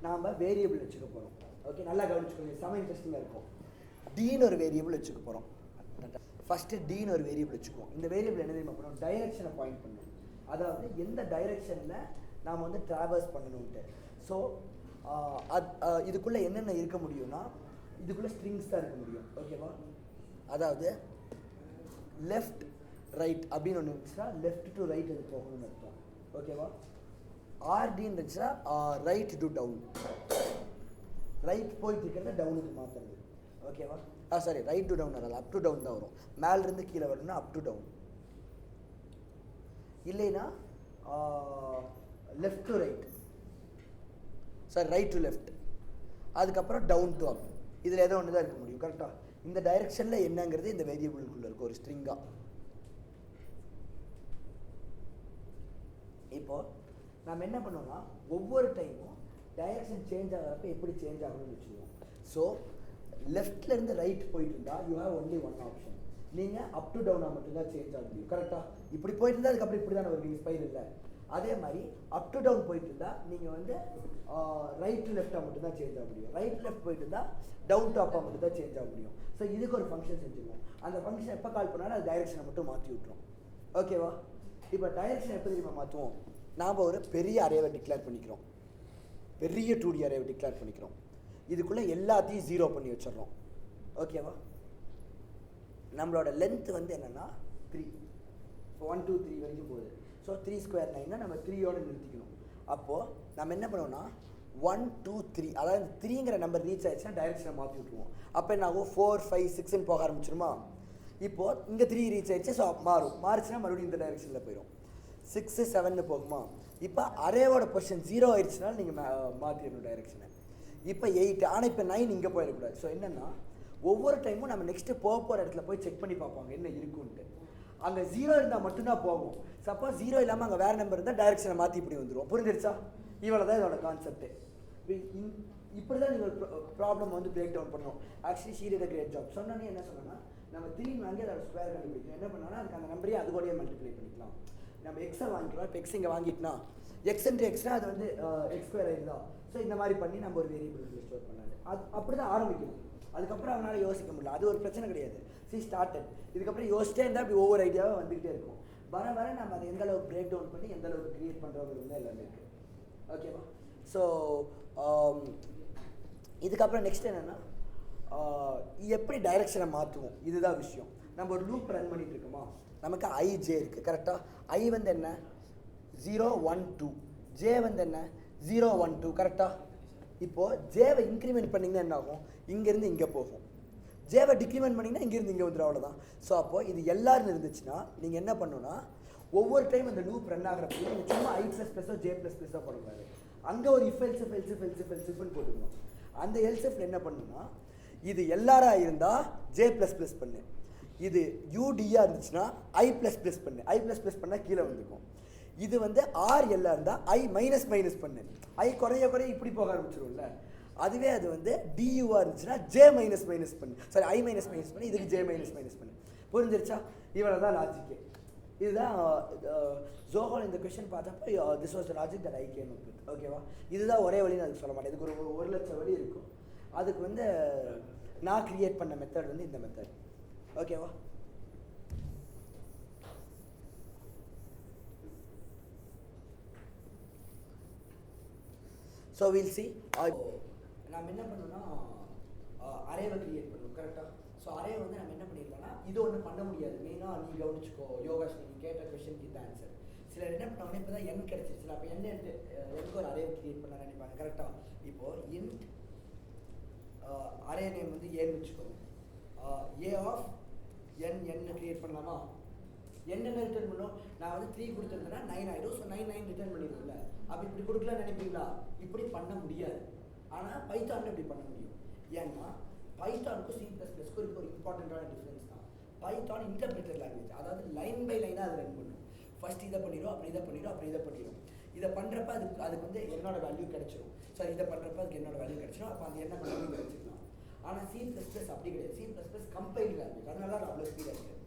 நாம் வேரியபிள் வச்சுக்க போகிறோம். ஓகே, நல்லா கவனிச்சுக்கோங்க, செம இன்ட்ரெஸ்டிங்காக இருக்கும். டீன்னு ஒரு வேரியபிள் வச்சுக்க போகிறோம். ஃபஸ்ட்டு டீன்னு ஒரு வேரியபிள் வச்சுக்குவோம். இந்த வேரியபிள் என்ன தெரியுமா பண்ணுவோம்? டைரெக்ஷனை பாயிண்ட் பண்ணணும். அதாவது எந்த டைரெக்ஷனில் நாம் வந்து ட்ராவல்ஸ் பண்ணணுன்ட்டு. ஸோ இதுக்குள்ளே என்னென்ன இருக்க முடியும்னா, இதுக்குள்ளே ஸ்ட்ரிங்ஸ் தான் இருக்க முடியும். ஓகேவா? அதாவது லெஃப்ட் ரைட் அப்படின்னு ஒன்று இருந்துச்சுன்னா லெஃப்ட் டு ரைட் அது போகணும்னு அர்த்தம். ஓகேவா? ஆர்டின்னு இருந்துச்சுன்னா ரைட் டு டவுன், ரைட் போயிட்டு இருக்கிறத டவுனுக்கு மாற்றுறது. ஓகேவா? சாரி, ரைட் டு டவுன் வராது, அப் டு டவுன் தான் வரும். மேலேருந்து கீழே வரணும்னா அப் டு டவுன், இல்லைன்னா left to right, sorry right to left, அதுக்கப்புறம் டவுன் டு அப். இதில் ஏதோ ஒன்று தான் இருக்க முடியும். கரெக்டாக இந்த டைரெக்ஷனில் என்னங்கிறது இந்த வேரியபிளுக்குள்ளே இருக்கும் ஒரு ஸ்ட்ரிங்காக. இப்போது நம்ம என்ன பண்ணோம்னா, ஒவ்வொரு டைமும் டைரெக்ஷன் சேஞ்ச் ஆகிறப்ப எப்படி சேஞ்ச் ஆகணும்னு வச்சுக்குவோம். ஸோ லெஃப்ட்லேருந்து ரைட் போயிட்டு இருந்தால் you have only one option. நீங்கள் அப் டு டவுனாக மட்டும்தான் சேஞ்ச் ஆக முடியும். கரெக்டாக இப்படி போயிட்டு இருந்தால் அதுக்கப்புறம் இப்படி தானே வருவீங்க, ஸ்பைல் இல்லை. அதே மாதிரி அப் டு டவுன் போயிட்டு இருந்தால் நீங்கள் வந்து ரைட் டு லெஃப்டாக மட்டும்தான் சேஞ்ச் ஆக முடியும். ரைட் லெஃப்ட் போயிட்டு இருந்தால் டவுன் டு அப்பாக மட்டும் தான் சேஞ்ச் ஆக முடியும். ஸோ இதுக்கு ஒரு ஃபங்க்ஷன் செஞ்சுருவோம். அந்த ஃபங்க்ஷன் எப்போ கால் பண்ணாலும் அது டைரெக்ஷனை மட்டும் மாற்றி விட்டுரும். ஓகேவா? இப்போ டைரெக்ஷன் எப்போ தெரியுமா மாற்றுவோம்? நாம் ஒரு பெரிய அரேவை டிக்ளேர் பண்ணிக்கிறோம், பெரிய 2D அரேவை டிக்ளேர் பண்ணிக்கிறோம். இதுக்குள்ளே எல்லாத்தையும் 0 பண்ணி வச்சிடறோம். ஓகேவா? நம்மளோட லென்த் வந்து என்னென்னா 3. இப்போ 1 2 3 வரைக்கும் போகுது. ஸோ 3 ஸ்கொயர் 9னா நம்ம 3யோட நிறுத்திக்கணும். அப்போது நம்ம என்ன பண்ணுவோம்னா 1 2 3, அதாவது 3ங்கிற நம்பர் ரீச் ஆயிடுச்சுன்னா டைரெக்ஷனை மாற்றி விட்டுருவோம். அப்போ என்ன ஆகும்? 4 5 6ன்னு போக ஆரம்பிச்சிருமா? இப்போது இங்கே 3 ரீச் ஆயிடுச்சு. ஸோ மாறுச்சுன்னா மறுபடியும் இந்த டைரெக்ஷனில் போயிடும். 6 7ன்னு போகுமா? இப்போ அரேவோட பொசிஷன் 0 ஆயிடுச்சுன்னா நீங்கள் மாற்றிடணும் டைரெக்ஷனை. இப்போ 8, ஆனால் இப்போ 9 இங்கே போயிடக்கூடாது. ஸோ என்னென்னா ஒவ்வொரு டைமும் நம்ம நெக்ஸ்ட்டு போகிற இடத்துல போய் செக் பண்ணி பார்ப்பாங்க என்ன இருக்குன்ட்டு. அங்கே 0 இருந்தால் மட்டும்தான் போகும். சப்போஸ் 0 இல்லாமல் அங்கே வேறு நம்பர் இருந்தால் டைரெக்ஷனை மாற்றி இப்படி வந்துடும். புரிஞ்சிருச்சா? இவ்வளோ தான் இதோட கான்செப்ட்டு. இப்படி தான் நீங்கள் ப்ராப்ளம் வந்து பிரேக் டவுன் பண்ணணும். Actually she did a great job. சொன்னோன்னே என்ன சொன்னோன்னா, நம்ம 3 வாங்கி அதோட ஸ்கொயர் கண்டுபிடிக்கணும். என்ன பண்ணோன்னா அதுக்கு அந்த நம்பரையே அது கூடயே மல்டிப்ளை பண்ணிக்கலாம். நம்ம எக்ஸை வாங்கிக்கலாம். இப்போ எக்ஸ் இங்கே வாங்கிட்டுனா எக்ஸ் இன்ட்டு எக்ஸ்னா அது வந்து எக்ஸ் ஸ்கொயர் ஆயிருந்தா. ஸோ இந்த மாதிரி பண்ணி நம்ம ஒரு வேரியபிள் ஸ்டோர் பண்ணாது. அது அப்படி தான் ஆரம்பிக்கணும். அதுக்கப்புறம் அவனால் யோசிக்க முடியல, அது ஒரு பிரச்சனை கிடையாது. ஸ்டார்டட். இதுக்கப்புறம் யோசிச்சிட்டே இருந்தால் அப்படி ஒவ்வொரு ஐடியாவும் வந்துக்கிட்டே இருக்கும். வர வர நம்ம அதை எந்த அளவுக்கு பிரேக் டவுன் பண்ணி எந்த அளவுக்கு க்ரியேட் பண்ணுறவங்களுக்கு தான் எல்லாமே இருக்குது. ஓகேவா? ஸோ இதுக்கப்புறம் நெக்ஸ்ட் என்னென்னா எப்படி டைரெக்ஷனை மாற்றுவோம், இதுதான் விஷயம். நம்ம ஒரு லூப் ரன் பண்ணிட்டு இருக்கோமா, நமக்கு IJ இருக்குது. கரெக்டாக I வந்து என்ன 0 1 2, J வந்து என்ன 0 1 2. கரெக்டாக இப்போது Jவை இன்க்ரிமெண்ட் பண்ணிங்கன்னா என்ன ஆகும்? இங்கேருந்து இங்கே போகும். Jவை டிக்ரிமெண்ட் பண்ணிங்கன்னா இங்கேருந்து இங்கே வந்துடும். அவ்வளோதான். ஸோ அப்போது இது எல்லாரும் இருந்துச்சுன்னா நீங்கள் என்ன பண்ணணும்னா, ஒவ்வொரு டைம் அந்த லூப் ரன் ஆகிறப்போ நீங்கள் சும்மா I++ஓ J++ஓ போடக்கூடாது. அங்கே ஒரு இஃப் எல்சிஃப்னு போட்டுக்கணும். அந்த எல்சிஃப்ல என்ன பண்ணணும்னா, இது எல்லாராக இருந்தால் J++ பண்ணு, இது UDயாக இருந்துச்சுன்னா I++ பண்ணு. I++ பண்ணால் கீழே வந்துருக்கும். இது வந்து R எல்லாம் இருந்தால் I மைனஸ் பண்ணு. I குறைய இப்படி போக ஆரம்பிச்சிரும்ல. அதுவே அது வந்து DUவாக இருந்துச்சுன்னா J மைனஸ் பண்ணு. சாரி, I மைனஸ் பண்ணி இதுக்கு J மைனஸ் பண்ணு. புரிஞ்சிருச்சா? இவ்வளோ தான் லாஜிக்கு. இதுதான் ஜோஹோல் இந்த கொஸ்டின் பார்த்தப்போ this was the logic that I came up with. ஓகேவா? இதுதான் ஒரே வழின்னு அதுக்கு சொல்ல மாட்டேன். இதுக்கு ஒரு 1,00,000 வழி இருக்கும். அதுக்கு வந்து நான் க்ரியேட் பண்ண மெத்தட் வந்து இந்த மெத்தட். ஓகேவா? So will see. நம்ம என்ன பண்ணணும்னா அரேவை க்ரியேட் பண்ணணும். கரெக்டாக? ஸோ அரே வந்து நம்ம என்ன பண்ணிடலாம்னா, இது ஒன்று பண்ண முடியாது. மெயினாக நீ கவனிச்சுக்கோ யோகாஷ், நீங்கள் கேட்ட கொஸ்டினுக்கு இது ஆன்சர். சிலர் என்ன பண்ணுவாங்கன்னா, இப்போ தான் என் கிடச்சிருச்சுல, அப்போ எனக்கு ஒரு அரேவை க்ரியேட் பண்ண நினைப்பாங்க. கரெக்டாக? இப்போது இன்ட் அரே நேம் வந்து ஏன்னு வச்சுக்கோங்க. A ஆஃப் n க்ரியேட் பண்ணலாமா? என்ன ரிட்டர்ன் பண்ணும்? நான் வந்து 3 கொடுத்துருந்தேன்னா 9 ஆகிடும். ஸோ 9 ரிட்டர்ன் பண்ணிடுவோம்ல. அப்போ இப்படி கொடுக்கலான்னு நினைப்பீங்களா? இப்படி பண்ண முடியாது. ஆனால் பைத்தானில் இப்படி பண்ண முடியும். ஏன்னா பைத்தானுக்கும் C++க்கும் இருக்க ஒரு இம்பார்ட்டண்ட்டான டிஃப்ரென்ஸ் தான். Python interpreter language. அதாவது லைன் பை லைனாக அது ரன் பண்ணும். ஃபர்ஸ்ட் இதை பண்ணிடும், அப்புறம் இதை பண்ணிடும். இதை பண்ணுறப்ப அதுக்கு வந்து என்னோட வேல்யூ கிடைச்சிடும். ஸோ இதை பண்ணுறப்ப அதுக்கு என்னோட வேல்யூ கிடைச்சிடும். அப்போ அது என்ன வேல்யூ கிடைச்சிக்கலாம். ஆனால் C++ அப்படி கிடையாது. C++ compile language. அதனால அது அவ்வளோ ஸ்பீடாக இருக்குது.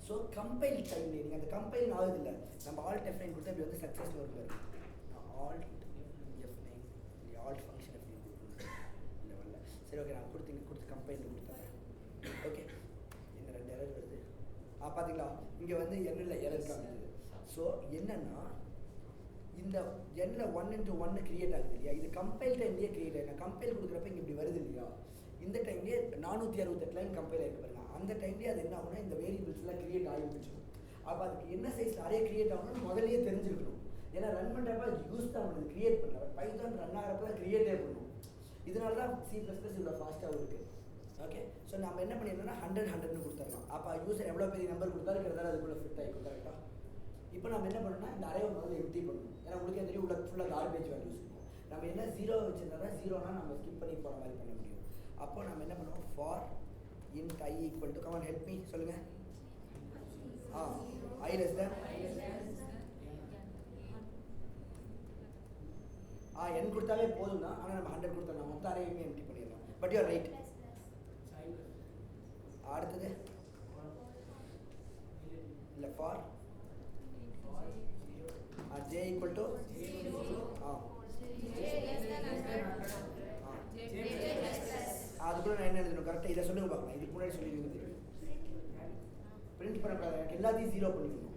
ஸோ கம்பைல் டைம் நீங்கள் அந்த கம்பைல் ஆகுது இல்லை, நம்ம Alt F9 கொடுத்தா இப்படி வந்து சக்ஸஸ் ஒர்க்கில் இருக்குது. Alt F9 Alt function compile கொடுத்துறேன். ஓகே, இந்த 2 எரர் வருது. பார்த்தீங்களா, இங்கே வந்து எண்ணில் எரர் காமிக்குது. ஸோ என்னன்னா இந்த எண்ணில் 1:1 கிரியேட் ஆகுது இல்லையா, இது கம்பைல் டைம்லேயே கிரியேட் ஆகிடும். கம்பைல் கொடுக்குறப்ப இங்கே இப்படி வருது இல்லையா, இந்த டைம்லேயே 468 லைன் கம்பைல் ஆகிட்டு பாருங்க. அந்த டைம்லேயே அது என்ன ஆகும்னா இந்த வேரியபிள்ஸ்லாம் கிரியேட் ஆகி முடிச்சிடும். அப்போ அதுக்கு என்ன சைஸ் நிறைய கிரியேட் ஆகணும்னு முதல்லயே தெரிஞ்சிருக்கணும். ஏன்னா ரன் பண்ணுறப்ப யூஸ் தான் பண்ணுது, கிரியேட் பண்ணல. பைத்தான் ரன் ஆகிறப்ப தான் கிரியேட்டே பண்ணும். இதனால தான் C++ இவ்வளோ ஃபாஸ்ட்டாகவும் இருக்குது. ஓகே, ஸோ நம்ம என்ன பண்ணியிருந்தோம்னா 100 கொடுத்துடலாம். அப்போ யூசர் எவ்வளோ பெரிய நம்பர் கொடுத்தாருக்கிறதால அதுக்குள்ளே ஃபிட் ஆகிக்கும். கரெக்டாக இப்போ நம்ம என்ன பண்ணோம்னா இந்த அரே முதல்ல எம்டி பண்ணணும். ஏன்னா உங்களுக்கே தெரியும் உள்ள ஃபுல்லாக கார்பேஜ் வேல்யூஸ் இருக்கும். நம்ம என்ன 0 வச்சுருந்தா 0னா நம்ம ஸ்கிப் பண்ணி போகிற மாதிரி பண்ண முடியும். அப்போ நம்ம என்ன பண்ணுவோம், for int I equal to, come on help me, சொல்லுங்கள். I less than n கொடுத்தாலே போதும் தான். ஆனால் நம்ம 100 கொடுத்தோம், மொத்த அரேயுமே எம்டி பண்ணிடலாம். But you are right. அடுத்தது இல்லை, ஃபார் j equal to அதுக்குள்ள நான் என்ன எழுதணும் கரெக்டாக இதை சொல்லுங்க பார்க்கலாம். இதுக்கு முன்னாடி சொல்லிடுங்க, பிரிண்ட் பண்ணக்கூடாது, எனக்கு எல்லாத்தையும் 0 பண்ணிக்கணும்.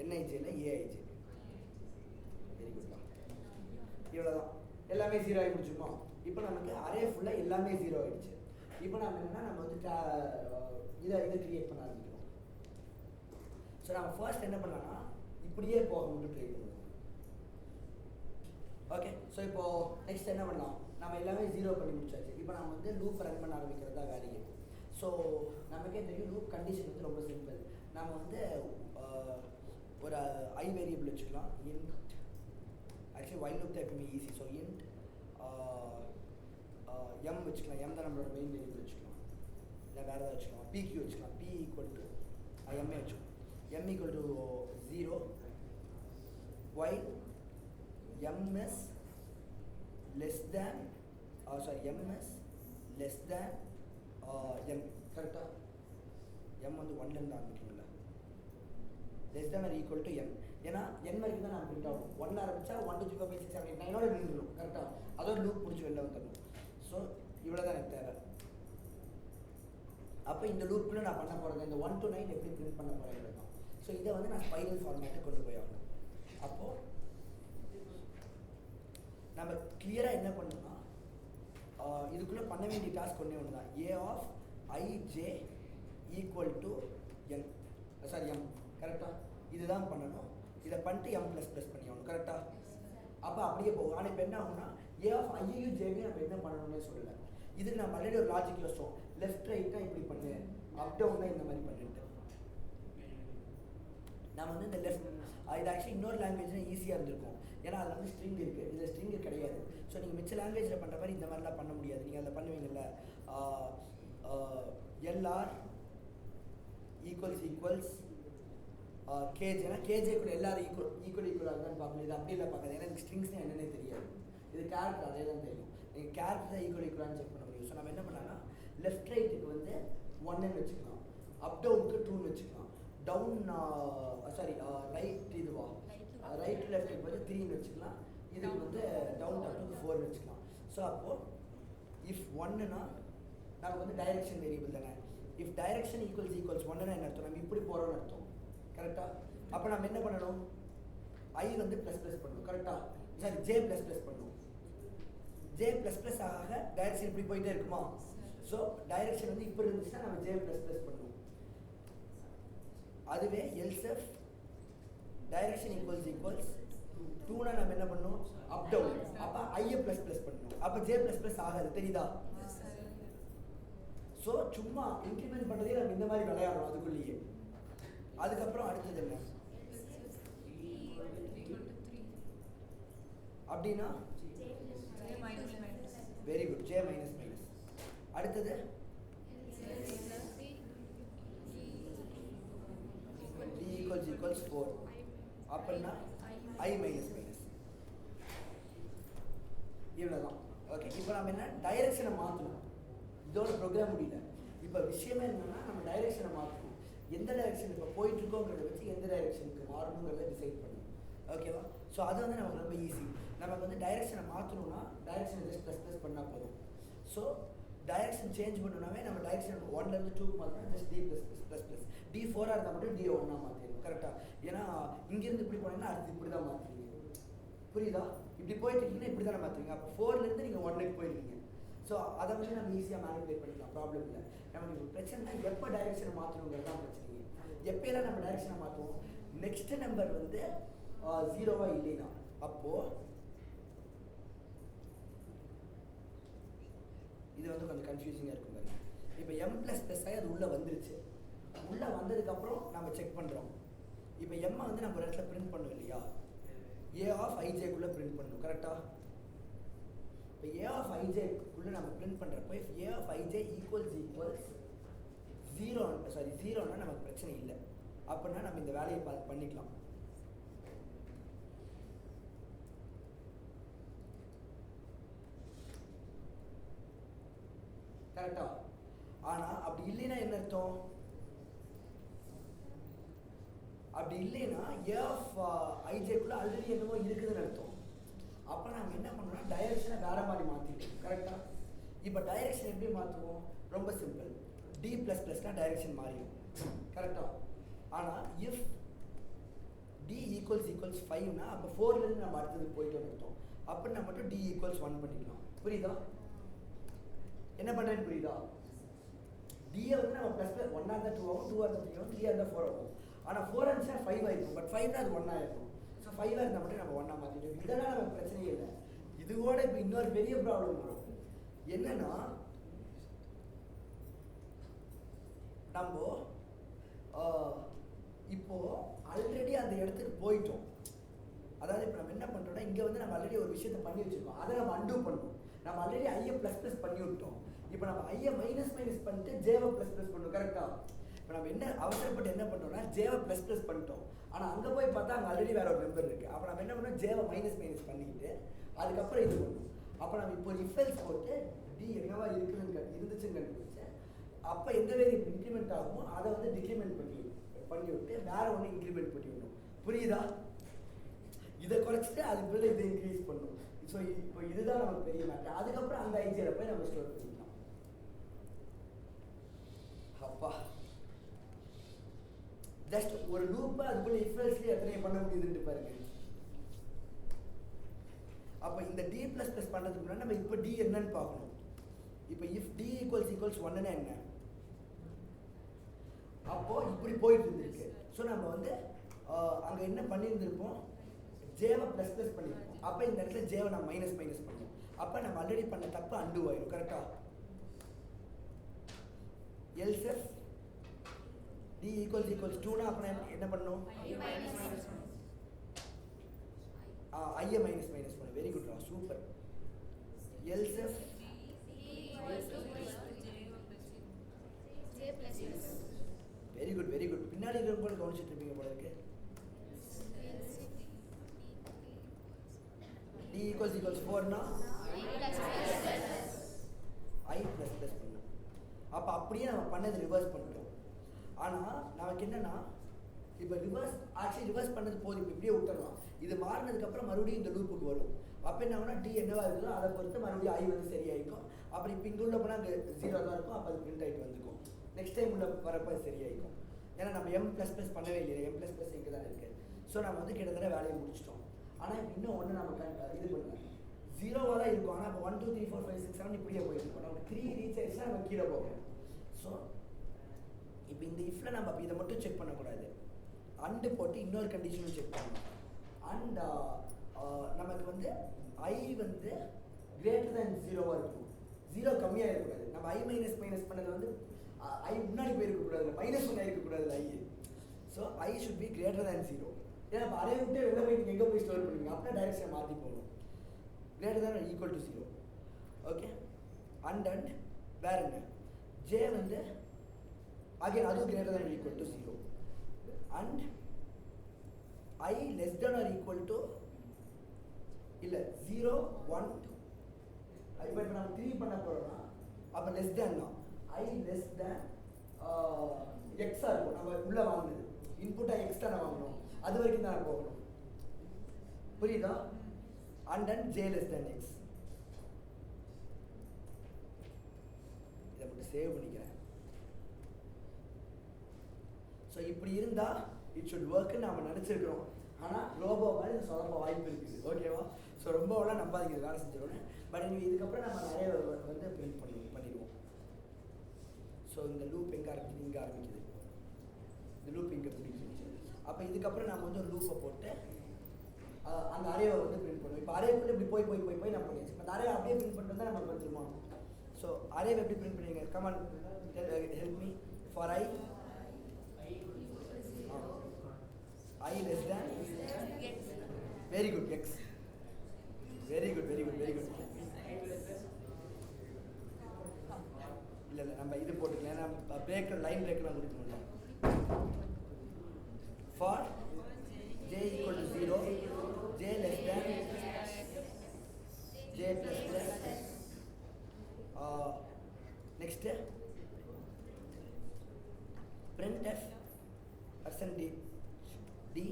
NIJ இல்லை AIJ. வெரி குட்பா, இவ்வளோதான். எல்லாமே 0 ஆகி முடிச்சுமா. இப்போ நமக்கு அரே ஃபுல்லாக எல்லாமே 0 ஆகிடுச்சு. இப்போ நம்ம என்னென்னா நம்ம வந்து இதை கிரியேட் பண்ண ஆரம்பிக்கிறோம். ஸோ நம்ம ஃபர்ஸ்ட் என்ன பண்ணலாம்னா இப்படியே போக மட்டும் ட்ரை பண்ணுவோம். ஓகே, ஸோ இப்போது நெக்ஸ்ட் என்ன பண்ணலாம், நம்ம எல்லாமே 0 பண்ணி முடிச்சாச்சு. இப்போ நம்ம வந்து லூப் ரன் பண்ண ஆரம்பிக்கிறது தான் வேலையே. ஸோ நமக்கே தெரியும் லூப் கண்டிஷன் வந்து ரொம்ப சிம்பிள். நம்ம வந்து ஒரு I வேரியபிள் வச்சுக்கலாம். int, ஆக்சுவலி while loop தான் எப்பவுமே ஈஸி. ஸோ int m வச்சுக்கலாம். m தான் நம்மளோட மெயின் வேரியபிள் வச்சுக்கலாம். இல்லை வேறு ஏதாவது வச்சுக்கலாம். pq வச்சுக்கலாம். p equal to m வச்சுக்கலாம். m equal to 0 while m is less than m is less than n. கரெக்டாக m வந்து 1லேருந்து ஆரம்பிக்கணும்ல, less than or equal to n. ஏன்னா n வரைக்கும் தான் நான் பிரிண்ட் ஆகும். 1 ஆரம்பிச்சா 1 2 3 4 5 6 7 8 9 நின்றுடும். கரெக்டாக அதோட லூப் முடிச்சு வெளில வந்துடணும். ஸோ இவ்வளோ தான் எனக்கு தேவை. அப்போ இந்த லூப்புக்குள்ள நான் பண்ண போகிறது இந்த 1 to 9 எப்படி பிரிண்ட் பண்ண போகிறேன் தான். ஸோ இதை வந்து நான் ஸ்பைரல் ஃபார்மேட்டுக்கு கொண்டு போய் ஆகணும். அப்போது நம்ம கிளியராக என்ன பண்ணணும்னா இதுக்குள்ளே பண்ண வேண்டிய டாஸ்க் ஒன்றே ஒன்று தான். a of ij equal to n, sorry m. கரெக்டாக இதுதான் பண்ணணும். இதை பண்ணிட்டு m ++ பண்ணி ஆகணும். கரெக்டாக அப்போ அப்படியே போகும். ஆனால் இப்போ என்ன ஆகும்னா a of iu jவே நம்ம என்ன பண்ணணும்னே சொல்லலை. இதுக்கு நம்ம ஆல்ரெடி ஒரு லாஜிக் யோசிச்சோம். லெஃப்ட் ரைட்னா இப்படி பண்ணு, அப் டவுன்னா இந்த மாதிரி பண்ணிட்டு நம்ம வந்து இந்த லெஃப்ட் இது ஆக்சுவலி இன்னொரு லாங்குவேஜ்னால் ஈஸியாக இருந்திருக்கும். ஏன்னா அதில் வந்து ஸ்ட்ரிங் இருக்குது, இதில் ஸ்ட்ரிங்கு கிடையாது. ஸோ நீங்கள் மிச்ச லாங்குவேஜில் பண்ணுற மாதிரி இந்த மாதிரிலாம் பண்ண முடியாது. நீங்கள் அதில் பண்ணுவீங்கல்ல LR ஈக்குவல்ஸ் கேஜ். ஏன்னா கேஜே கூட எல்லாரும் ஈக்குவலாக தான் பார்க்கணும். இது அப்படி இல்லை பார்க்காது. ஏன்னா எனக்கு ஸ்ட்ரிங்ஸ்னால் என்னென்னே தெரியாது. இது கேரக்டர் அதே தான் தெரியும். நீங்கள் கேரக்டர் தான் ஈக்குவலான்னு செக் பண்ண முடியும். ஸோ நம்ம என்ன பண்ணலாம்னா லெஃப்ட் ரைட்டுக்கு வந்து 1ன்னு வச்சுக்கலாம், அப் டவுனுக்கு 2ன்னு வச்சுக்கலாம், டவுன் ரைட் இதுவா ரைட் லெஃப்ட்டுக்கு வந்து 3ன்னு வச்சுக்கலாம், இதுக்கு வந்து டவுன் டாட்டுக்கு 4ன்னு வச்சுக்கலாம். ஸோ அப்போது இஃப் 1ன்னா நமக்கு வந்து டைரெக்ஷன் வேரியபிள் தானே. இஃப் டைரெக்ஷன் ஈக்குவல்ஸ் 1ன்னா என்ன அர்த்தம், நம்ம இப்படி போகிறோம்னு அர்த்தம். கரெக்டாக அப்போ நம்ம என்ன பண்ணணும், I வந்து ++ பண்ணணும். கரெக்டாக சாரி j ++ பண்ணணும். j ++ ஆக டைரெக்ஷன் இப்படி போயிட்டே இருக்குமா. ஸோ டைரெக்ஷன் வந்து இப்படி இருந்துச்சுன்னா நம்ம j ++ பண்ணணும். அதுவே else if டைரெக்ஷன் ஈக்குவல்ஸ் 2னா நம்ம என்ன பண்ணணும், அப் டவுன். அப்போ I ++ பண்ணணும். அப்போ j ++ ஆகாது, தெரியுதா. ஸோ சும்மா இன்க்ரிமெண்ட் பண்ணுறதே நம்ம இந்த மாதிரி விளையாடுறோம் அதுக்குள்ளேயே. அதுக்கப்புறம் அடுத்தது என்ன அப்படின்னா வெரி குட், j மைனஸ். அடுத்தது d = 4 அப்படின்னா I மைனஸ். இவ்வளோதான். ஓகே, இப்போ நம்ம என்ன டைரெக்ஷனை மாற்றணும். இதோட ப்ரோக்ராம் முடியல. இப்போ விஷயமே என்னன்னா நம்ம டைரெக்ஷனை மாற்றணும். எந்த டைரெக்ஷன் இப்போ போயிட்டுருக்கோங்கிறத வச்சு எந்த டைரெக்ஷனுக்கு மாறணுங்கிறத டிசைட் பண்ணணும். ஓகேவா? ஸோ அது வந்து நமக்கு ரொம்ப ஈஸி. நமக்கு வந்து டைரெக்ஷனை மாற்றணும்னா டைரெக்ஷனை ஜஸ்ட் ப்ளஸ் பண்ணால் போதும். ஸோ டைரெக்ஷன் சேஞ்ச் பண்ணணும்னாவே நம்ம டைரெக்ஷன் 1லேருந்து 2க்கு மாற்றினா ஜஸ்ட் D++++. D4ஆக இருந்தால் மட்டும் D1ஆக மாற்றிடும். கரெக்டாக? ஏன்னா இங்கேருந்து இப்படி போனீங்கன்னா அடுத்து இப்படி தான் மாற்றுவீங்க. புரியுதா? இப்படி போயிட்டு இருக்கீங்கன்னா இப்படி தானே மாற்றுவீங்க. அப்போ 4லேருந்து நீங்கள் 1க்கு போயிருக்கீங்க. ஸோ அதை வந்து நம்ம ஈஸியாக மேனிபுலேட் பண்ணிக்கலாம், ப்ராப்ளம் இல்லை. நமக்கு இப்போ பிரச்சனைனா எப்போ டைரெக்ஷனை மாற்றணுங்கிறது தான் பிரச்சனை. எப்போயெல்லாம் நம்ம டைரெக்ஷனை மாற்றுவோம், நெக்ஸ்ட் நம்பர் வந்து 0வா இல்லைன்னா அப்போது இது வந்து கொஞ்சம் கன்ஃபியூசிங்காக இருக்கும் பாருங்க. இப்போ M++ ஆகி அது உள்ளே வந்துருச்சு. உள்ளே வந்ததுக்கப்புறம் நம்ம செக் பண்ணுறோம். இப்போ எம்மை வந்து நம்ம ஒரு இடத்துல பிரிண்ட் பண்ணோம் இல்லையா, A(ij)க்குள்ளே பிரிண்ட் பண்ணணும். கரெக்டாக? இப்போ A(ij)க்குள்ளே நம்ம பிரிண்ட் பண்ணுறப்போ if A(ij) ஈக்குவல்ஸ் 0னா நமக்கு பிரச்சனை இல்லை. அப்படின்னா நம்ம இந்த வேலையை பண்ணிக்கலாம். கரெக்டா? ஆனால் அப்படி இல்லைன்னா என்ன அர்த்தம்? அப்படி இல்லைன்னா A(ij)க்குள்ள ஆல்ரெடி என்னமோ இருக்குதுன்னு அர்த்தம். அப்போ நம்ம என்ன பண்ணோம்னா டைரெக்ஷனை வேற மாதிரி மாற்றிட்டோம். கரெக்டா? இப்போ டைரெக்ஷன் எப்படி மாற்றுவோம்? ரொம்ப சிம்பிள். D++னா டைரெக்ஷன் மாறிடும். கரெக்டா? ஆனால் இஃப் D=5னா அப்போ 4லேருந்து நம்ம அடுத்தது போயிட்டு அர்த்தம். அப்போ நம்ம மட்டும் D=1 பண்ணிக்கலாம். புரியுதா? என்ன பண்ணுறேன்னு புரியுதா? டியை வந்து நம்ம ப்ளஸ் 1 இருந்தால் 2 ஆகும், 2 இருந்தால் 3 ஆகும், 3 இருந்தால் 4 ஆகும். ஆனால் 4 இருந்துச்சுன்னா 5 ஆகிருக்கும். பட் 5னா அது 1 ஆகிருக்கும். ஸோ 5 இருந்தால் மட்டும் நம்ம 1 மாற்றிட்டோம். இதெல்லாம் நமக்கு பிரச்சனையே இல்லை. இதுவோட இப்போ இன்னொரு பெரிய ப்ராப்ளம் வரும். என்னன்னா நம்ம இப்போ ஆல்ரெடி அந்த இடத்துக்கு போயிட்டோம். அதாவது இப்போ நம்ம என்ன பண்ணுறோம்னா இங்கே வந்து நம்ம ஆல்ரெடி ஒரு விஷயத்தை பண்ணி வச்சுருக்கோம். அதை நம்ம அண்டூ பண்ணணும். நம்ம ஆல்ரெடி ஐயை ++ பண்ணி விட்டோம். இப்போ நம்ம ஐயை மைனஸ் பண்ணிட்டு ஜேவை ++ பண்ணணும். கரெக்டாக? இப்போ நம்ம என்ன அவசரப்பட்டு என்ன பண்ணுறோம்னா ஜேவை ++ பண்ணிட்டோம். ஆனால் அங்கே போய் பார்த்தா அங்கே ஆல்ரெடி வேற ஒரு நம்பர் இருக்குது. அப்போ நம்ம என்ன பண்ணோம், ஜேவை மைனஸ் பண்ணிக்கிட்டு அதுக்கப்புறம் இது பண்ணணும். அப்போ நம்ம இப்போ ரிஃபல்ஸ் போட்டு டி என்னவா இருந்துச்சுன்னு கண்டுபிடிச்சேன். அப்போ எந்த வேரியபிள் இன்க்ரிமெண்ட் ஆகுமோ அதை வந்து டிக்ரிமெண்ட் பண்ணி விட்டு வேற ஒன்று இன்க்ரிமெண்ட் பண்ணி விடணும். புரியுதா? இதை குறைச்சிட்டு அதுக்கு மேலே இதை இன்க்ரீஸ் பண்ணணும். ஸோ இப்போ இதுதான் நமக்கு பெரிய மேட்டர். அதுக்கப்புறம் அந்த ஐஜியில் போய் நம்ம ஸ்டோர் பண்ணிக்கலாம். அப்பா ஜஸ்ட் ஒரு லூப்பை அதுக்குள்ள இஃபெல்ஸ்லேயே எத்தனை பண்ண முடியுதுன்னு பாருங்க. அப்போ இந்த D++ பண்ணுறதுக்கு முன்னாடி நம்ம இப்போ D என்னன்னு பார்க்கணும். இப்போ இஃப் D=1ன்னா என்ன? அப்போ இப்படி போயிட்டு இருந்திருக்கு. ஸோ நம்ம வந்து அங்கே என்ன பண்ணியிருந்திருப்போம், ஜேவை ++ பண்ணியிருப்போம். அப்போ இந்த இடத்துல ஜேவை நம்ம மைனஸ் பண்ணுவோம். அப்போ நம்ம ஆல்ரெடி பண்ண தப்பு அண்டு ஆயிடும். கரெக்டாக? எல்ஸ் D=2னா அப்போ என்ன பண்ணணும், ஐயை மைனஸ் பண்ணணும். Very good, super. Else very good. பின்னாடி இருக்கிறவங்க கவனிச்சுட்டு இருப்பீங்க போல இருக்கு. D=4னா I ++ பண்ணணும். அப்போ அப்படியே நம்ம பண்ணது ரிவர்ஸ் பண்ணிட்டோம். ஆனால் நமக்கு என்னன்னா இப்போ ரிவர்ஸ் பண்ணது போதும். இப்போ இப்படியே விட்டுறலாம். இது மாறினதுக்கப்புறம் மறுபடியும் இந்த லூப்புக்கு வரும். அப்போ என்ன ஆகுனா டி என்னவா இருக்குதோ அதை பொறுத்து மறுபடியும் ஐ வந்து சரியாயிருக்கும். அப்புறம் இப்போ இங்கே உள்ள போனால் அங்கே 0 தான் இருக்கும். அப்போ அது பிரிண்ட் ஆகிட்டு வந்துருக்கும். நெக்ஸ்ட் டைம் உள்ள வரப்போ அது சரியாயிருக்கும். ஏன்னா நம்ம M++ பண்ணவே இல்லையா, M++ இங்கே தான் இருக்குது. ஸோ நம்ம வந்து கிட்டத்தட்ட வேலையை முடிச்சிட்டோம். ஆனால் இப்போ இன்னும் ஒன்று நம்ம இது பண்ணுவோம், 0வாக தான் இருக்கும். ஆனால் இப்போ 1 2 3 4 5 6 7 இப்படியே போயிருக்கோம். நம்ம 3 ரீச் ஆயிடுச்சுன்னா நம்ம கீழே போவோம். ஸோ இப்போ இந்த இஃப்ல நம்ம இதை மட்டும் செக் பண்ணக்கூடாது, அண்டு போட்டு இன்னொரு கண்டிஷனும் செக் பண்ணணும். அண்ட் நமக்கு வந்து ஐ வந்து கிரேட்டர் தேன் 0வாக இருக்கும். 0 கம்மியாக இருக்கக்கூடாது. நம்ம ஐ மைனஸ் பண்ணது வந்து ஐ முன்னாடி போயிருக்கக்கூடாது, -1 இருக்கக்கூடாது i. So i should be greater than 0. ஏன்னா இப்போ அதே விட்டு வெளில போய் நீங்கள் எங்கே போய் ஸ்டோர் பண்ணுவீங்க, அப்படின்னா டைரெக்ஷனை மாற்றி போகணும். Greater than equal to 0. Okay. And வேற என்ன, ஜே வந்து அகைன் அதுவும் greater than equal to 0. And I less than or equal to இல்லை 0 1 இப்போ நம்ம 3 பண்ண போகிறோம்னா அப்போ லெஸ் தேன் தான். ஐ லெஸ் தேன் எக்ஸாக இருக்கும். நம்ம உள்ளே வாங்கினது இன்புட்டாக எக்ஸ் தானே வாங்கணும், அது வரைக்கும் தான் போகணும். புரியுதா? and then j less than x. இதை மட்டும் சேவ் பண்ணிக்கிறேன். ஸோ இப்படி இருந்தா இட் ஷுட் ஒர்க்குன்னு நம்ம நினச்சிருக்கிறோம். ஆனால் ரோபோ மாதிரி இது சொதப்ப வாய்ப்பு இருக்குது. ஓகேவா? ஸோ ரொம்பலாம் நம்பாதிக்கிறது வேலை செஞ்சிடணும். பட் நீங்கள் இதுக்கப்புறம் நம்ம நிறைய வந்து பிரிண்ட் பண்ணிடுவோம். ஸோ இந்த லூப் எங்கே ஆரம்பிக்குது? இங்கே ஆரம்பிக்குது. இந்த லூப் இங்கே பிடிக்குது. அப்போ இதுக்கப்புறம் நம்ம வந்து ஒரு லூப்பை போட்டு அந்த அரேவை வந்து பிரிண்ட் பண்ணுவோம். இப்போ அரே வந்து இப்படி போய் போய் போய் போய் நம்ம பண்ணியாச்சு. இப்போ அந்த அரே அப்படியே பிரிண்ட் பண்ணிட்டு தான் நமக்கு வந்துருமா? ஸோ அரேவை எப்படி பிரிண்ட் பண்ணுவீங்க? Come on help me. For I less than very good x. Very good. இல்ல நம்ம இது போட்டுக்கலாம். நம்ம பிரேக்கர் லைன் பிரேக்கர் முடிக்கணும். For j equal to 0, j less than j plus plus next printf %d d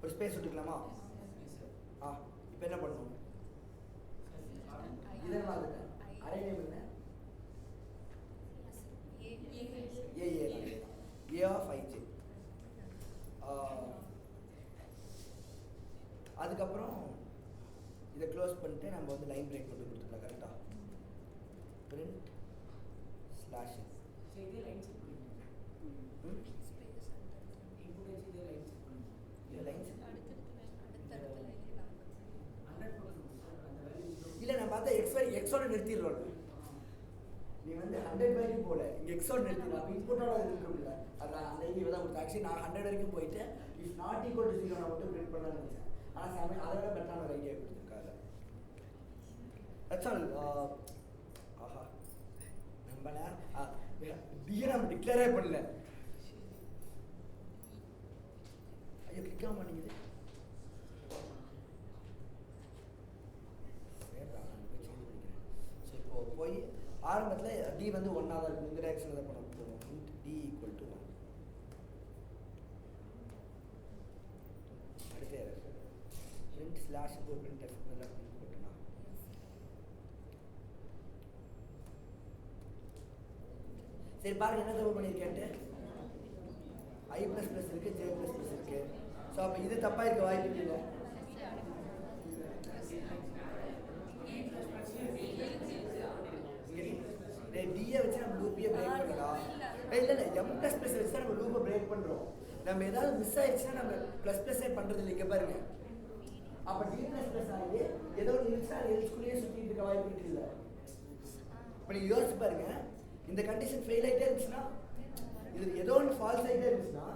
ஒரு space விட்டுக்கலாமா? இப்போ என்ன பண்ணணும்? இதெல்லாம் வந்துட்டேன். அரே நேம் என்ன? A of i j. அதுக்கப்புறம் இதை க்ளோஸ் பண்ணிட்டு நம்ம வந்து லைன் பிரேக் பண்ணி கொடுத்துக்கலாம். கரெக்டாக பிரிண்ட் ஸ்லாஷ் இல்லை நான் பார்த்தா எக்ஸோட நிறுத்திடுறோம். நீ வந்து 100 வரைக்கும் போல இங்கே எக்ஸோட நிறுத்திடலாம். அப்போ இன்புட்டோட இருக்கும்ல அதான் அந்த இங்கே தான் கொடுத்தா. ஆக்சுவலி நான் 100 வரைக்கும் போயிட்டு இஃப் நாட் ஈக்குவல் டு 0 நான் மட்டும் பிரிண்ட் பண்ணலாம்னு நினச்சேன். ஆனால் சமயம் அதை விட பெட்டரான ஒரு ஐடியா கொடுத்துருக்காரு. That's all. ஆஹா நம்மள டிஏ நம்ம டிக்ளேரே பண்ணல. ஐயோ கிளிக் ஆக மாட்டேங்குது. ஸோ இப்போ போய் ஆரம்பத்தில் டி வந்து 1 தான் இருக்கும். இந்த டைரக்ஷனில் தான் பண்ண போவோம். D equal to 1. அடுத்து பிரிண்ட் ஸ்லாஷ் பிரிண்ட் எஃப் போட்டுனா சரி பாருங்க என்ன தப்பு பண்ணியிருக்கேன்ட்டு. I++ இருக்கு, J++ இருக்கு. ஸோ அப்போ இது தப்பாக இருக்க வாய்ப்பு இல்லை. டிஏ வச்சு நம்ம லூப்பையே பிரேக் பண்ணலாம். இல்லை M++ வச்சு நம்ம லூப்பை பிரேக் பண்ணுறோம். நம்ம ஏதாவது மிஸ் ஆயிடுச்சுன்னா நம்ம ++ஏ பண்ணுறது இல்லை. இங்கே பாருங்க. அப்போ D++ ஆகி ஏதோ ஒரு இருந்துச்சுன்னா அது எல்ஸ்குள்ளேயே சுற்றிட்டு இருக்க வாய்ப்பு இருக்கு. இல்லை இப்போ நீங்கள் யோசிச்சு பாருங்க. இந்த கண்டிஷன் ஃபெயில் ஆகிட்டே இருந்துச்சுன்னா இது ஏதோ ஒன்று ஃபால்ஸ் ஆகிட்டே இருந்துச்சுன்னா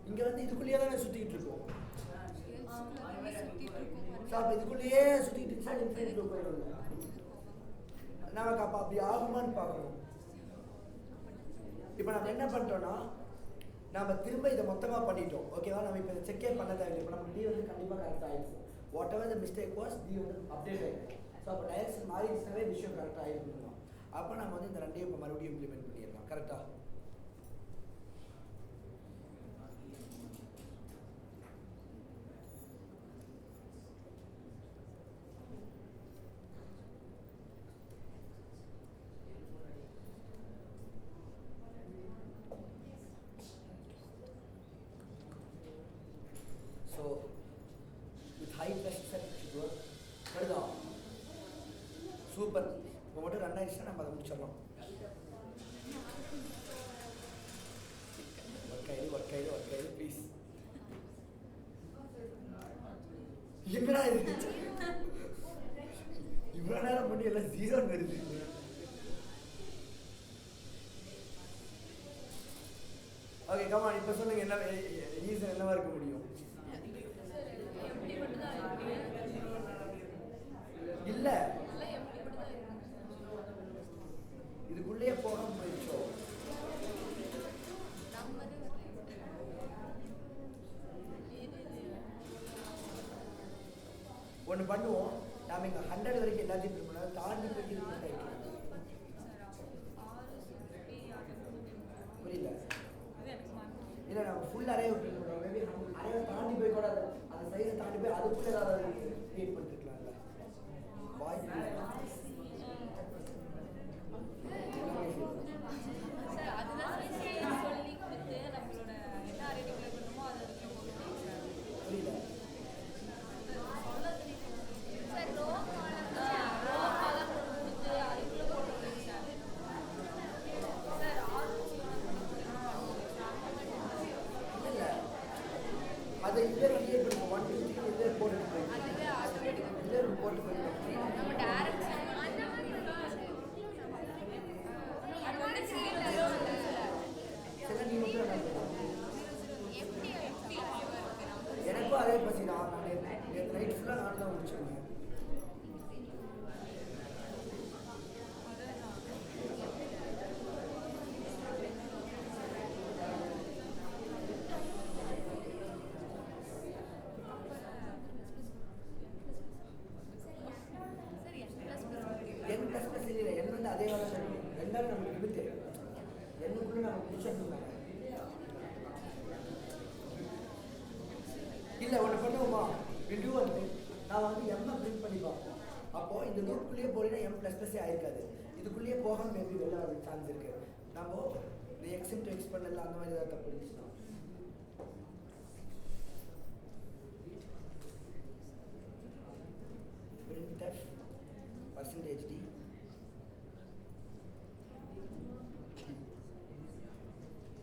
இங்கே வந்து இதுக்குள்ளேயே தான் சுற்றிக்கிட்டு இருக்கோம். ஸோ அப்போ இதுக்குள்ளேயே சுற்றிட்டு இருந்துச்சா இன்ஃபினிட் லூப் போயிடுங்க. நமக்கு அப்போ அப்படி ஆகுமான்னு பார்க்கணும். இப்போ நம்ம என்ன பண்ணிட்டோம்னா நம்ம திரும்ப இதை மொத்தமாக பண்ணிட்டோம். ஓகேவா? நம்ம இப்போ செக்கே பண்ண தேவையில்லை. இப்போ நம்ம டி வந்து கண்டிப்பாக கரெக்டாக ஆகிடுச்சு. Whatever the mistake was d வந்து அப்டேட் ஆகிடுச்சு. ஸோ அப்போ டைரக்ஷன் மாறிடுச்சுனாவே விஷயம் கரெக்டாக ஆகிருக்கணும். அப்போ நம்ம வந்து இந்த ரெண்டையும் இப்போ மறுபடியும் இம்ப்ளிமெண்ட் பண்ணிடலாம். கரெக்டாக? So with high pressure set it should work. வருதா? சூப்பர். இப்போ மட்டும் ரன் ஆயிடுச்சுன்னா நம்ம அதை முடிச்சிடலாம். ஒர்க் ஆயிடு ப்ளீஸ். என்னடா இது? இவ்வளோ நேரம் பண்ணி எல்லாம் 0 வருது. ஓகே கமான் இப்போ சொல்லுங்க என்ன ரீசன் என்னவா இருக்க முடியும்? இல்லை இதுக்குள்ளேயே போகாம போயிடுச்சோ. ஒன்று பண்ணுவோம். நாம் இங்கே 100 வரைக்கும் எல்லாத்தையும் பிரிண்ட் பண்ணாலும் தாண்டி போய் பிரிண்ட் ஆகிக்கலாம். புரியல? இல்லை நம்ம ஃபுல் அரே பிரிண்ட் பண்ணுறோம். மேபி அரேவை தாண்டி போய் கூட அந்த சைஸை தாண்டி போய் அதுக்குள்ள ஏதாவது க்ரியேட் பண்ணிருக்கலாம்ல வாய்ப்பு புரியல. அதை இதே கிரியேட் பண்ணுவோம் 1 2 3 இதே போட்டு இதே போட்டு போயிடும் சரி நீ மட்டும் எனக்கும் அதே பசி நான் நேற்று நைட் ஃபுல்லாக நான் தான் முடிச்சிருக்கேன். என் ப்ளஸ் ப்ளஸ் இல்லை என் வந்து அதே வேலை சொல்லணும் ரெண்டாவது நமக்கு லிமிட்டு என்னக்குள்ளே நம்ம முடிச்சிருந்தாங்க இல்லை ஒன்று பண்ணுவோமா ரிவ்யூ வந்து நான் வந்து எம்மை பிரிண்ட் பண்ணி பார்ப்போம். அப்போது இந்த லூப்புக்குள்ளேயே போனீங்கன்னா எம் ப்ளஸ் ப்ளஸ்ஸே ஆயிருக்காது. இதுக்குள்ளேயே போகாமல் மேபி வெளில வர சான்ஸ் இருக்குது. நம்ம இந்த எக்ஸிம் டு எக்ஸ் பண்ணல அந்த மாதிரி ஏதாவது தப்பு இருந்துச்சுன்னா printf percentage d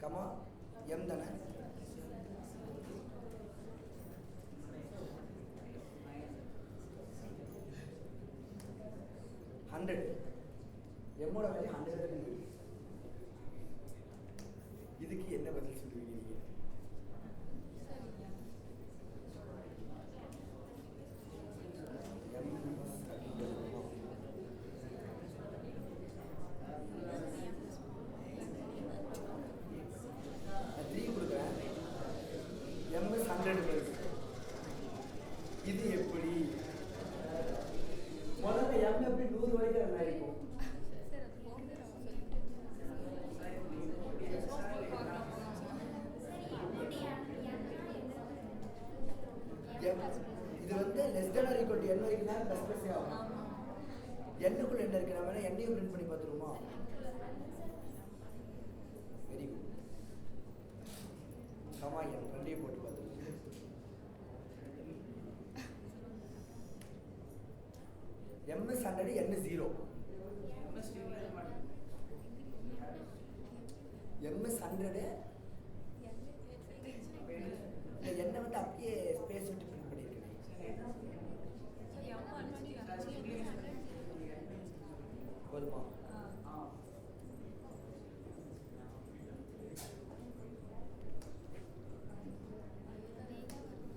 comma M தானே ஹண்ட்ரட் எம்மோட வேல்யூ 100. இதுக்கு என்ன பதில் சொல்லுவீங்க நீங்க? இது எப்படி முதல்ல எம் எப்படி 100 வரைக்கும் ரன் ஆயிருக்கும்? இது வந்து less than r equal to n வரைக்கும் தான் ப்ளஸ் ப்ளஸ் ஆகும். என்னக்குள்ள என்ன இருக்கு நம்ம என்னையும் பிரிண்ட் பண்ணி பார்த்துருவோமா? Very good. கமா என் ரெண்டையும் போட்டு பார்த்துருவோம். M is 100 n is 0. M is 100 என்ன வந்து அப்படியே ஸ்பேஸ் விட்டு பிரிண்ட் பண்ணியிருக்கேன். போதுமா?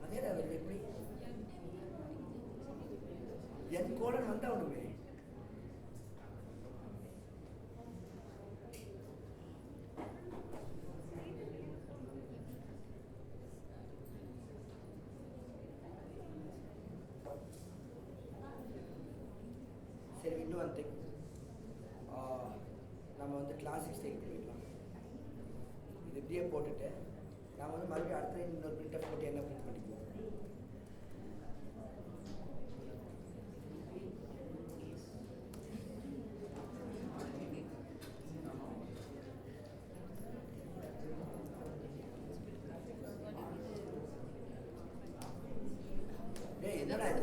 அதே தான் எப்படி என் கோடன் வந்து அவனுமே சரி இன்னும் வந்து நம்ம வந்து கிளாசிக் ஸ்டைல் போயிடலாம். இது இப்படியே போட்டுட்டு நம்ம வந்து மறுபடியும் அடுத்த இன்னொரு பிரிண்டர் போட்டு என்ன பிரிண்ட் பண்ணிக்குவோம். என்னடா இது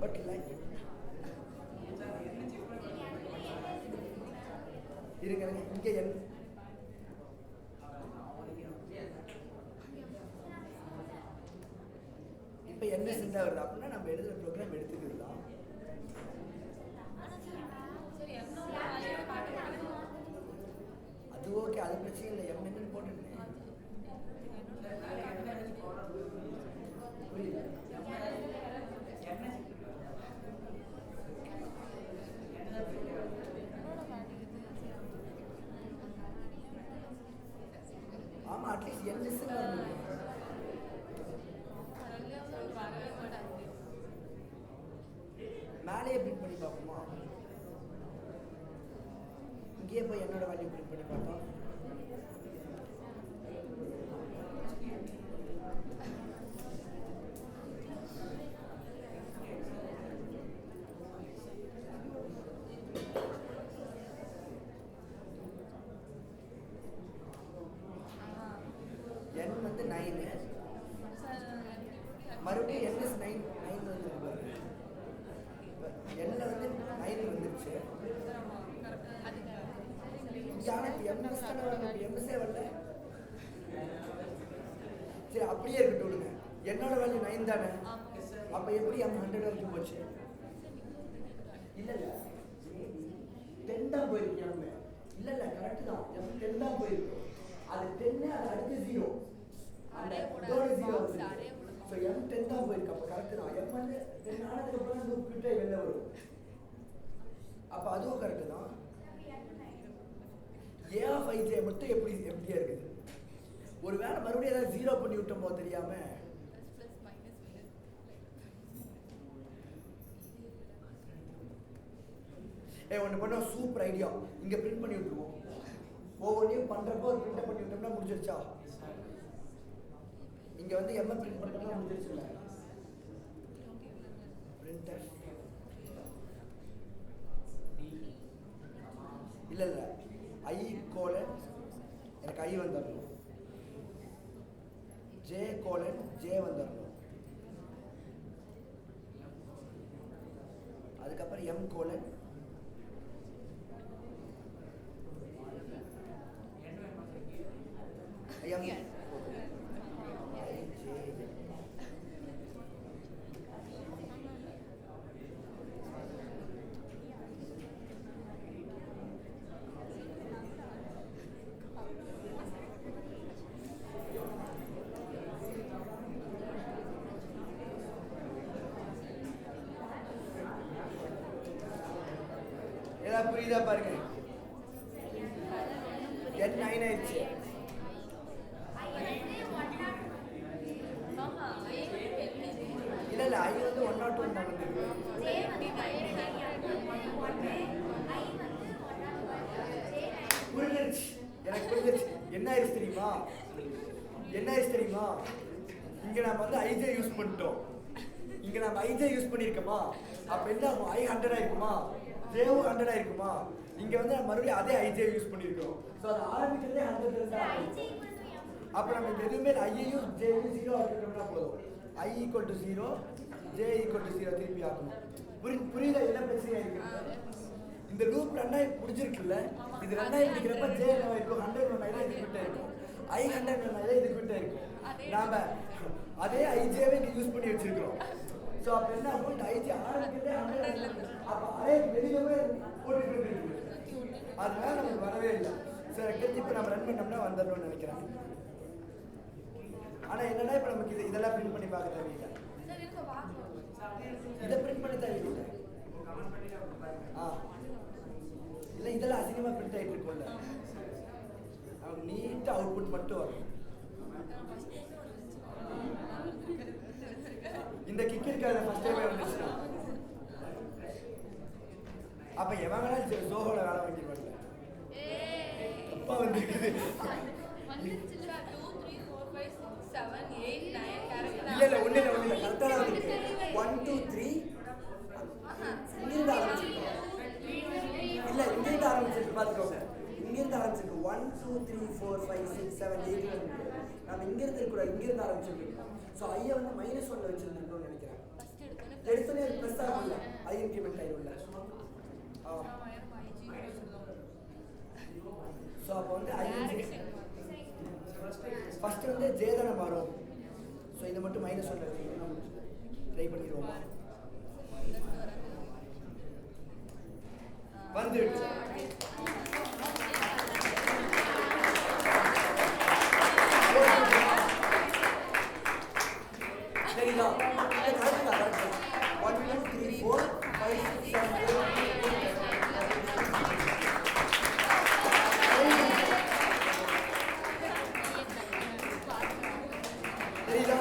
பட் லைக் இருங்க இங்கே என் இப்போ என்ன செஞ்சா வருது அப்படின்னா நம்ம எழுதுகிற ப்ரோக்ராம் எடுத்துக்கிறது தான். அது ஓகே, அது பிரச்சனை இல்லை. எம் என்னன்னு போட்டுருந்தேன். புரியுது? ஆமா, அட்லீஸ்ட் என் லிஸ்ட் மேலேயே பிரிண்ட் பண்ணி பார்ப்போமா? இங்கேயே போய் என்னோட வேல்யூ பிரிண்ட் பண்ணி பார்த்தோம். வந்து 9, மறுபடியும் n is 9 வந்து n வந்து 9 வந்துருச்சு. சரி அப்படியே இருக்கட்டும் விடுங்க. என்னோட வேல்யூ 9 தானே, அப்ப எப்படி m 100 வரைக்கும் போச்சு? இல்ல 10 தான் போயிருக்கு. இல்ல கரெக்ட் தான், m 10 தான் போயிருக்கு. அது 10 அது அடுத்து 0 அந்த இதோட 0 வருது. ஸோ m 10 தான் போயிருக்கு. அப்ப கரெக்ட் தான். m வந்து 10 ஆனதுக்கு அப்புறம் லூப் கிட்ட வெளில வரும். அப்ப அதுவும் கரெக்ட் தான். a of ij மட்டும் எப்படியா இருக்குது? ஒருவேளை மறுபடியும் ஏதாவது 0 பண்ணி விட்டோமோ தெரியாம. ஒன்று பண்ண சூப்பர் ஐடியா. இங்க பிரிண்ட் பண்ணி விட்டுருவோம். ஒவ்வொன்றையும் பண்றப்போ ஒரு பிரிண்ட் பண்ணி விட்டோம்னா முடிஞ்சிருச்சா? இங்க வந்து m பிரிண்ட் பண்ணோம்னா முடிஞ்சிருச்சுல. பிரிண்டர் இல்ல i கோலன் எனக்கு i வந்துடணும், j கோலன் j வந்துடணும், அதுக்கப்புறம் m கோலன் m புரியுதா பாருங்க. n 9 ஆயிடுச்சு. இல்ல i வந்து 101 தான் வந்திருக்கு. புரிஞ்சிருச்சு, எனக்கு புரிஞ்சிருச்சு. என்ன ஆயிடுச்சு தெரியுமா? இங்க நாம வந்து ij யூஸ் பண்ணிட்டோம். இங்க நாம ij யூஸ் பண்ணிருக்கோமா? அப்ப என்ன ஆகும்? i 100 ஆயிருக்குமா? j 100 ஆயிருக்குமா? இங்க வந்து நம்ம மறுபடியும் அதே ij யூஸ் பண்ணிருக்கோம். சோ அது ஆரம்பிக்கிறதே 100 இருந்தா அப்ப நமக்கு எதுவுமே i-யும் j-யும் 0 ஆக்கிட்டோம்னா போதும். i = 0, j = 0 திருப்பி ஆக்கணும். புரியுதா என்ன பிரச்சனை இருக்கு? இந்த லூப் ரன் ஆகி முடிஞ்சிருக்குல்ல, இது ரன் ஆகி முடிக்கிறப்ப j என்ன இருக்கும்? 100 ரன் ஆகி இதுக்கிட்ட இருக்கும், i 100 ரன் ஆகி இதுக்கிட்ட இருக்கும். நாம அதே ij-வை இங்க யூஸ் பண்ணி வச்சிருக்கிறோம். சோ அப்ப என்ன ஆகும்? ij ஆரம்பிக்கிறதே 100. அப்ப அரே வெளியவே போட்டுட்டு இருக்கு. அதனால நமக்கு வரவே இல்லை. சரி இப்போ நம்ம ரன் பண்ணோம்னா வந்துடணும்னு நினைக்கிறேன். ஆனா என்னன்னா இப்போ நமக்கு இதெல்லாம் பிரிண்ட் பண்ணி பார்க்க தேவையில்லை. இதை பிரிண்ட் பண்ண தேவையில்லை. இல்லை இதெல்லாம் அசிங்கமாக பிரிண்ட் ஆகிட்டு இருக்கும்ல, நமக்கு நீட்டாக அவுட்புட் மட்டும் வரும். இந்த கிக் இருக்காது ஃபர்ஸ்ட் டைமே வந்துச்சுன்னா அப்ப எவன் வேணாலும் சோகோல வேலை வாங்கிடுவாங்க. அப்பா வந்துருக்குது. இல்ல ஒண்ணு இல்ல கரெக்டா தான் இருக்கு. 1 2 3 இங்கிருந்து ஆரம்பிச்சிருக்கோம். இல்ல இங்கிருந்து ஆரம்பிச்சிருக்கு பாத்துக்கோங்க. இங்கிருந்து ஆரம்பிச்சிருக்கு 1 2 3 4 5 6 7 8 நம்ம இங்கிருந்து இருக்கக்கூடாது, இங்கிருந்து ஆரம்பிச்சிருக்கோம். ஸோ ஐயை வந்து -1 வச்சிருந்துருக்கோம்னு நினைக்கிறேன். எடுத்தோடனே ப்ளஸ் ஆகல, ஐ இன்க்ரிமெண்ட் ஆகிடும்ல. ஸோ அப்போ வந்து ஃபர்ஸ்ட் வந்து ஜே தானே மாறும். ஸோ இதை மட்டும் -1 ட்ரை பண்ணிடுவோமா? வந்துடுச்சு. சரிங்களா? கரெக்டா? 1 2 3 4 5 6 7 8 சரிங்களா?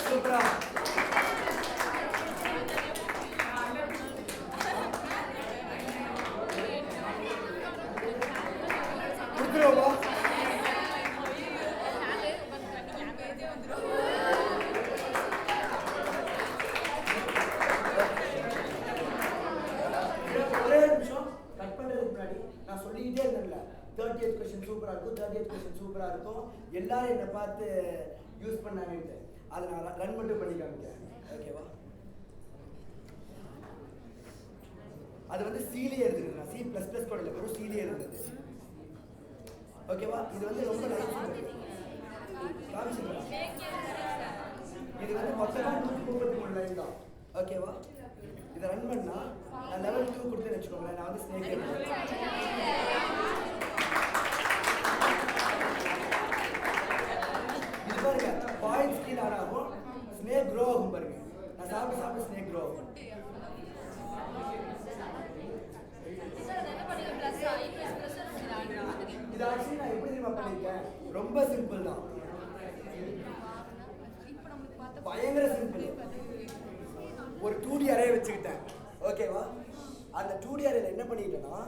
சூப்பரா. கொடுக்குறோமா? ஒரே நிமிஷம் கட் பண்ணுறதுக்கு முன்னாடி நான் சொல்லிக்கிட்டே இருந்தேன்ல, 30th கொஸ்டின் சூப்பராக இருக்கும், 30th கொஸ்டின் சூப்பராக இருக்கும், எல்லாரும் என்னை பார்த்து யூஸ் பண்ணாங்கன்ட்டு அதை நான் ரன் மட்டும் பண்ணி காமிக்கிறேன். ஓகேவா? அது வந்து சீலியே இருந்தது, நான் C++ கூட இல்லை, வெறும் சீலியே இருந்தது. ஓகேவா? இது வந்து ரொம்ப லைஃப் காமிச்சிருக்கேன். இது வந்து மொத்தமாக 133 லைன் தான். ஓகேவா? இதை ரன் பண்ணா நான் லெவல் 2 கொடுத்து வச்சுக்கோங்களேன். நான் வந்து ஸ்னேக் இது பாருங்க, பாயிண்ட் ஸ்கீல் ஆட் ஆகும், ஸ்னேக் க்ரோ ஆகும். பாருங்க, நான் சாப்பிட்டு ஸ்னேக் க்ரோ ஆகும். இது ஆக்சுவலி நான் எப்படி தெரியுமா பண்ணியிருக்கேன்? ரொம்ப சிம்பிள் தான், பயங்கர சிம்பிள். ஒரு 2D அரே வச்சுக்கிட்டேன். ஓகேவா? அந்த 2D அரேல என்ன பண்ணிக்கிட்டேன்னா,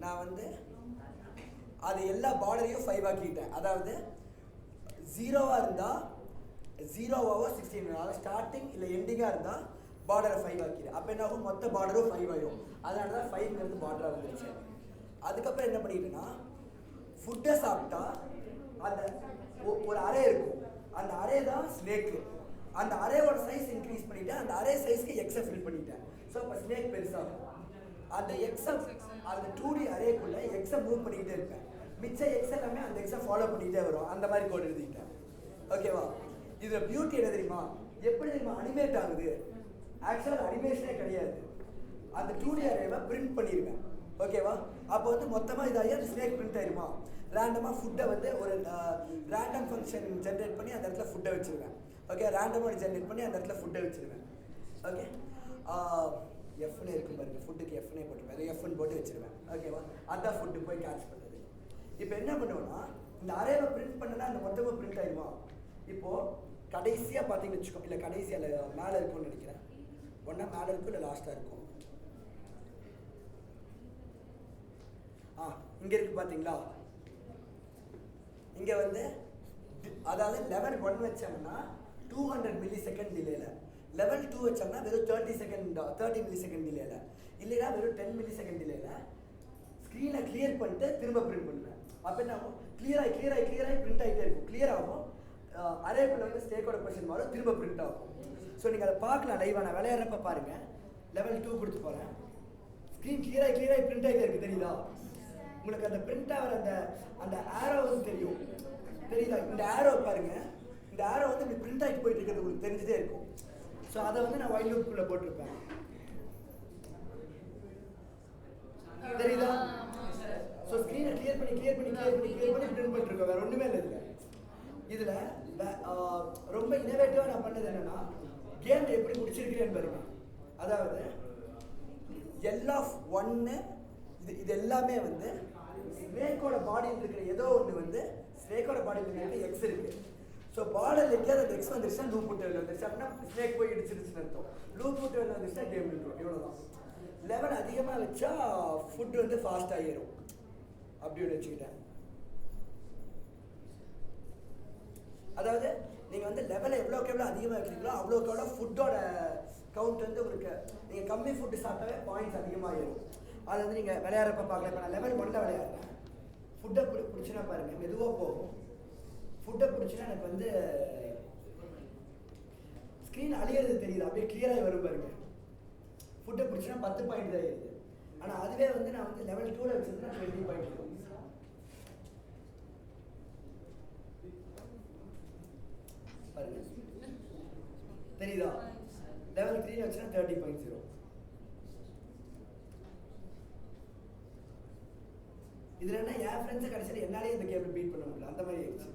நான் வந்து அது எல்லா பார்டரையும் 5 ஆக்கிட்டேன். அதாவது 0வா இருந்தால் 0வாவோ 16, அதாவது ஸ்டார்டிங் இல்லை எண்டிங்காக இருந்தால் பார்டரை 5 ஆக்கிடு. அப்போ என்ன ஆகும்? மொத்த பார்டரும் 5 ஆயிடும். அதனால தான் 5ங்கிறது பார்டராக வந்துருச்சு. அதுக்கப்புறம் என்ன பண்ணிக்கிட்டேன்னா, ஃபுட்டை சாப்பிட்டா அந்த ஒரு அரே இருக்கும், அந்த அரே தான் ஸ்னேக்கு. அந்த அரேவோட சைஸ் இன்க்ரீஸ் பண்ணிவிட்டேன், அந்த அரே சைஸ்க்கு எக்ஸை ஃபில் பண்ணிட்டேன். ஸோ இப்போ ஸ்னேக் பெருசாகும். அந்த எக்ஸை அந்த 2D அரேக்குள்ளே எக்ஸை மூவ் பண்ணிக்கிட்டே இருப்பேன். மிச்ச எக்ஸ் எல்லாமே அந்த எக்ஸை ஃபாலோ பண்ணிக்கிட்டே வரும். அந்த மாதிரி கோட் எழுதிக்கிட்டேன். ஓகேவா? இதில் பியூட்டி என்ன தெரியுமா? எப்படி தெரியுமா அனிமேட் ஆகுது? ஆக்சுவலாக அனிமேஷனே கிடையாது. அந்த 2D அரேவை பிரிண்ட் பண்ணிடுவேன். ஓகேவா? அப்போ வந்து மொத்தமாக இதாகி அந்த ஸ்னேக் பிரிண்ட் ஆயிருமா? ரேண்டமாக ஃபுட்டை வந்து ஒரு ரேண்டம் ஃபங்க்ஷன் ஜென்ரேட் பண்ணி அந்த இடத்துல ஃபுட்டை வச்சுருவேன். ஓகே, ரேண்டமாக ஜென்ரேட் பண்ணி அந்த இடத்துல ஃபுட்டை வச்சுருவேன். ஓகே, எஃப்னு இருக்கும் பாருங்க, ஃபுட்டுக்கு எஃப்னே போட்டுருவேன், எஃப்னு போட்டு வச்சுருவேன். ஓகேவா? அதான் ஃபுட்டு போய் கேட்ச் பண்ணுறது. இப்போ என்ன பண்ணுவோன்னா, இந்த அரேவை பிரிண்ட் பண்ணனா அந்த மொத்தமாக பிரிண்ட் ஆகிடுமா? இப்போது கடைசியாக பார்த்தீங்கன்னு வச்சுக்கோ, இல்லை கடைசியாக மேலே இருக்கும்னு நினைக்கிறேன். ஒன்றா மேலே இருக்கும், இல்லை லாஸ்ட்டாக இருக்கும். இங்கே இருக்குது பார்த்தீங்களா? இங்கே வந்து அதாவது லெவல் 1 வச்சாங்கன்னா 200 மில்லி செகண்ட் டிலேயில், லெவல் 2 வச்சாங்கன்னா வெறும் 30 மில்லி செகண்ட் டிலேயில், இல்லைன்னா வெறும் 10 மில்லி செகண்ட் டிலேயில் ஸ்க்ரீனை கிளியர் பண்ணிட்டு திரும்ப பிரிண்ட் பண்ணுவேன். அப்போ என்ன ஆகும்? கிளியராகி பிரிண்ட் ஆகிட்டே இருக்கும். கிளியர் ஆகும், அரேக்குள்ள வந்து ஸ்டேக்கோட கொஸ்டின் மாறும், திரும்ப பிரிண்ட் ஆகும். ஸோ நீங்கள் அதை பார்க்கலாம் லைவாக. நான் விளையாடுறப்ப பாருங்கள். லெவல் 2 கொடுத்து போகிறேன், ஸ்க்ரீன் கிளியராகி பிரிண்ட் ஆகிட்டே இருக்குது. தெரியுதா உங்களுக்கு? அந்த பிரிண்ட் ஆகிற அந்த ஆரோ வந்து தெரியுதா? இந்த ஆரோ பாருங்க, இந்த ஆரோ வந்து இப்படி பிரிண்ட் ஆகிட்டு போயிட்டு இருக்கிறது உங்களுக்கு தெரிஞ்சுட்டே இருக்கும். ஸோ அதை வந்து நான் வைல் லூப்புக்குள்ளே போட்டிருப்பேன். தெரியுதா? ஸோ ஸ்க்ரீனை கிளியர் பண்ணி பிரிண்ட் பண்ணிருக்கோம். வேறு ஒன்றுமே இல்லை இதில். ரொம்ப இனோவேட்டிவாக நான் பண்ணது என்னென்னா, கேம் எப்படி முடிச்சிருக்கிறேன்னு பாருங்க. அதாவது L(1) இது எல்லாமே வந்து ஸ்னேக்கோட பாடியில் இருக்கிற ஏதோ ஒன்று வந்து ஸ்னேக்கோட பாடியில் இருக்கிற எக்ஸ் இருக்குது. ஸோ பார்டர் எங்கேயாவது அந்த எக்ஸ் வந்துருச்சுன்னா லூப் விட்டு வெளில வந்துருச்சு அப்படின்னா ஸ்னேக் போய் இடிச்சிருச்சுன்னு அர்த்தம். லூப் விட்டு வெளில வந்துருச்சுன்னா கேம் நின்றுடும். இவ்வளோதான். லெவல் அதிகமாக வச்சா ஃபுட் வந்து ஃபாஸ்ட்டாக ஏறும். அப்படி ஒன்று வச்சுக்கிட்டேன். அதாவது நீங்கள் வந்து லெவலை எவ்வளோக்கு எவ்வளோ அதிகமாக வைக்கிறீங்களோ அவ்வளோக்கு எவ்வளோ ஃபுட்டோட கவுண்ட் வந்து உங்களுக்கு, நீங்கள் கம்மி ஃபுட்டு சாப்பிட்டாவே பாயிண்ட்ஸ் அதிகமாக ஏறும். அது வந்து நீங்கள் விளையாடுறப்ப பார்க்கலாம். இப்போ நான் லெவல் 1ல் விளையாடுறேன். ஃபுட்டை பிடிச்சினா பாருங்கள், மெதுவாக போகும். ஃபுட்டை பிடிச்சினா எனக்கு வந்து ஸ்க்ரீன் அழியிறது தெரியுது, அப்படியே கிளியராகி வரும் பாருங்க. ஃபுட்டை பிடிச்சினா 10 பாயிண்ட் தான் ஏறுது. ஆனால் அதுவே வந்து நான் வந்து லெவல் 2ல் வச்சுருந்தா 20 பாயிண்ட் இருக்கும். பாருங்க, தெரியுதா? லெவல் 3 வச்சுன்னா 30.0. இதுல என்ன, என் ஃப்ரெண்ட்ஸை கடைசியில் என்னாலே இந்த கேம் பீட் பண்ண முடியல, அந்த மாதிரி ஆயிடுச்சு.